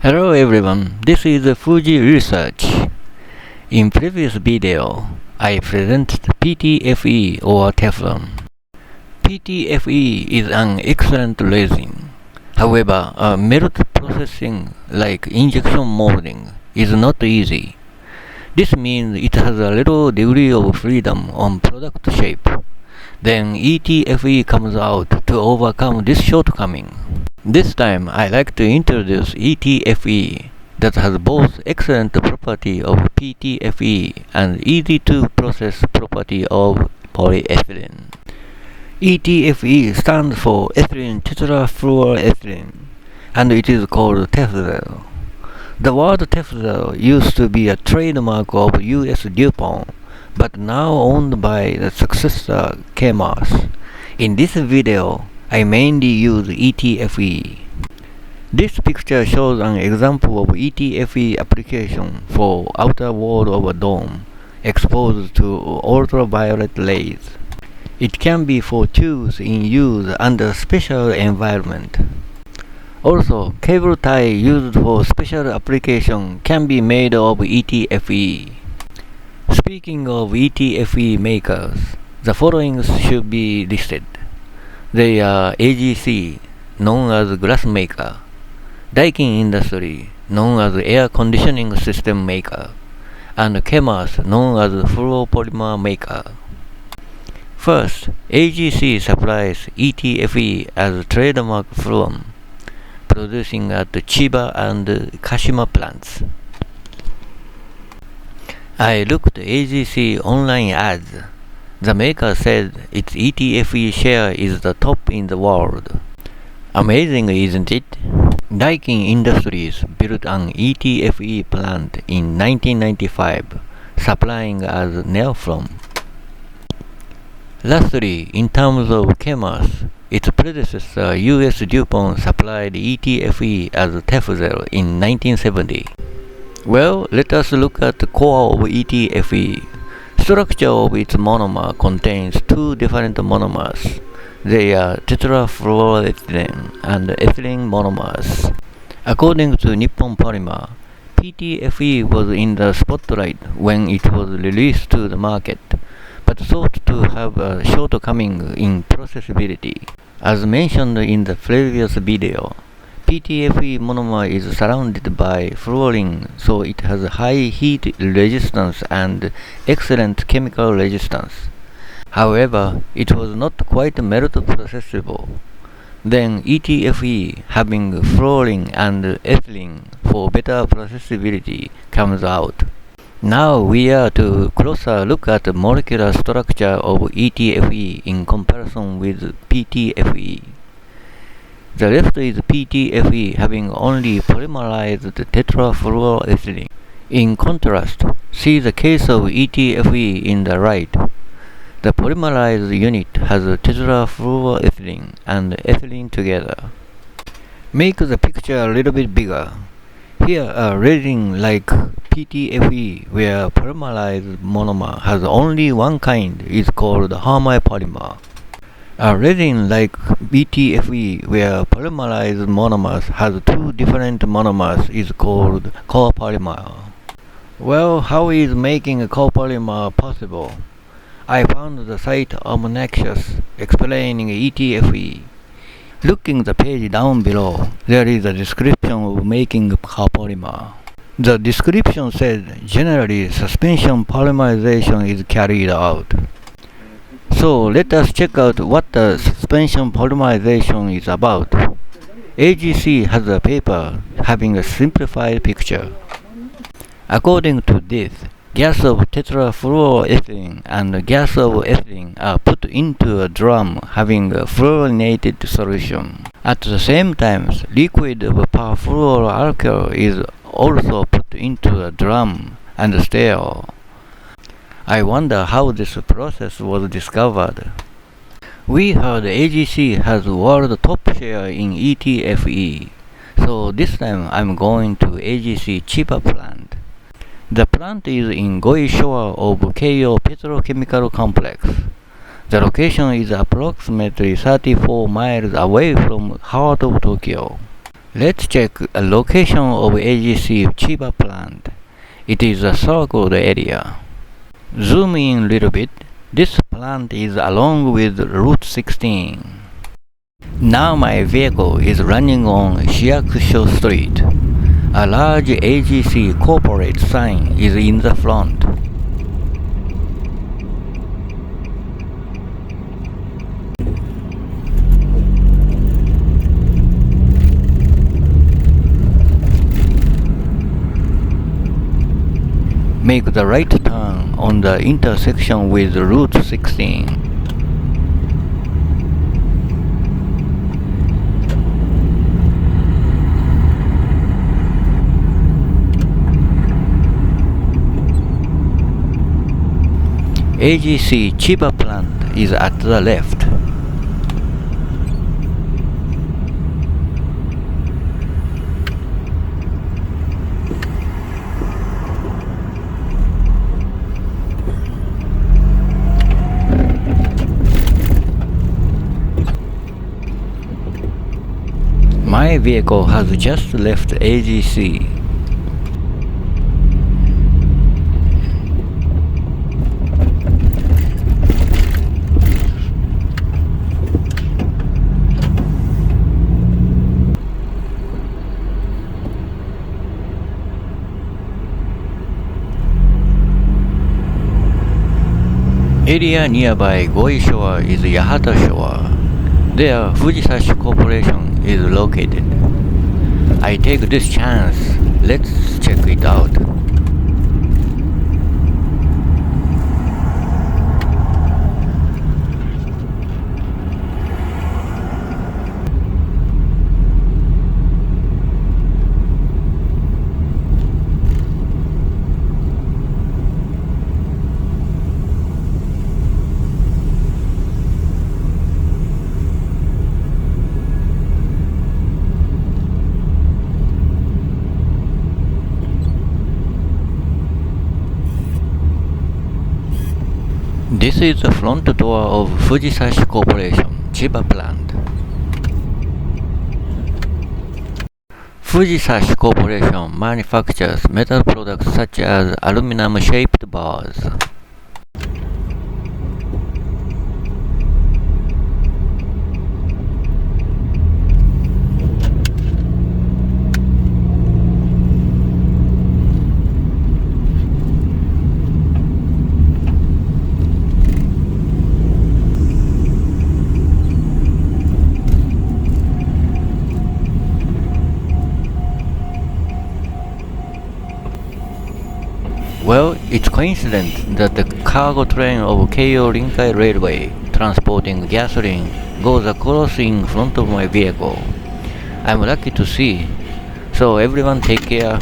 Hello everyone, this is Fuji Research. In previous video, I presented PTFE or Teflon. PTFE is an excellent resin. However, melt processing like injection molding is not easy. This means it has a little degree of freedom on product shape. Then ETFE comes out to overcome this shortcoming. This time I like to introduce ETFE that has both excellent property of PTFE and easy to process property of polyethylene. ETFE stands for ethylene tetrafluoroethylene and it is called Tefzel. The word Tefzel used to be a trademark of US DuPont, but now owned by the successor Chemours. In this video, I mainly use ETFE. This picture shows an example of ETFE application for outer wall of a dome exposed to ultraviolet rays. It can be for tools in use under special environment. Also, cable tie used for special application can be made of ETFE. Speaking of ETFE makers, the following should be listed. They are AGC, known as glass maker, Daikin Industry, known as air conditioning system maker, and Chemours, known as fluoropolymer maker. First, AGC supplies ETFE as trademark fluon, producing at the Chiba and Kashima plants. I looked AGC online ads. The maker said its ETFE share is the top in the world. Amazing, isn't it? Daikin Industries built an ETFE plant in 1995, supplying as Neoflon. Lastly, in terms of Chemours, its predecessor US DuPont supplied ETFE as Tefzel in 1970. Well, let us look at the core of ETFE. Structure of its monomer contains two different monomers. They are tetrafluoroethylene and ethylene monomers. According to Nippon Polymer, PTFE was in the spotlight when it was released to the market, but thought to have a shortcoming in processability. As mentioned in the previous video, PTFE monomer is surrounded by fluorine, so it has high heat resistance and excellent chemical resistance. However, it was not quite melt processable. Then ETFE, having fluorine and ethylene for better processability, comes out. Now we are to closer look at the molecular structure of ETFE in comparison with PTFE. The left is PTFE having only polymerized tetrafluoroethylene. In contrast, see the case of ETFE in the right. The polymerized unit has tetrafluoroethylene and ethylene together. Make the picture a little bit bigger. Here a resin like PTFE where polymerized monomer has only one kind is called homopolymer. A resin like ETFE where polymerized monomers has two different monomers is called copolymer. Well, how is making a copolymer possible? I found the site Omnexus explaining ETFE. Looking the page down below, there is a description of making copolymer. The description says generally suspension polymerization is carried out. So let us check out what the suspension polymerization is about. AGC has a paper having a simplified picture. According to this, gas of tetrafluoroethylene and gas of ethylene are put into a drum having a fluorinated solution. At the same time, liquid of perfluoroalkyl is also put into a drum and stirred. I wonder how this process was discovered. We heard AGC has world top share in ETFE, so this time I'm going to AGC Chiba plant. The plant is in Goi shore of Keiyo Petrochemical complex. The location is approximately 34 miles away from heart of Tokyo. Let's check a location of AGC Chiba plant. It is a circled area. Zoom in a little bit. This plant is along with Route 16. Now my vehicle is running on Shiakusho Street. A large AGC corporate sign is in the front. Make the right turn on the intersection with Route 16. AGC Chiba plant is at the left. My vehicle has just left AGC. Area nearby Goi Shore is Yahata Shore. There, Fuji Corporation is located. I take this chance. Let's check it out. This is the front door of Fuji Corporation, Chiba plant. Fuji Corporation manufactures metal products such as aluminum-shaped bars. Well, it's coincident that the cargo train of Keiyo Rinkai Railway transporting gasoline goes across in front of my vehicle. I'm lucky to see. So everyone take care.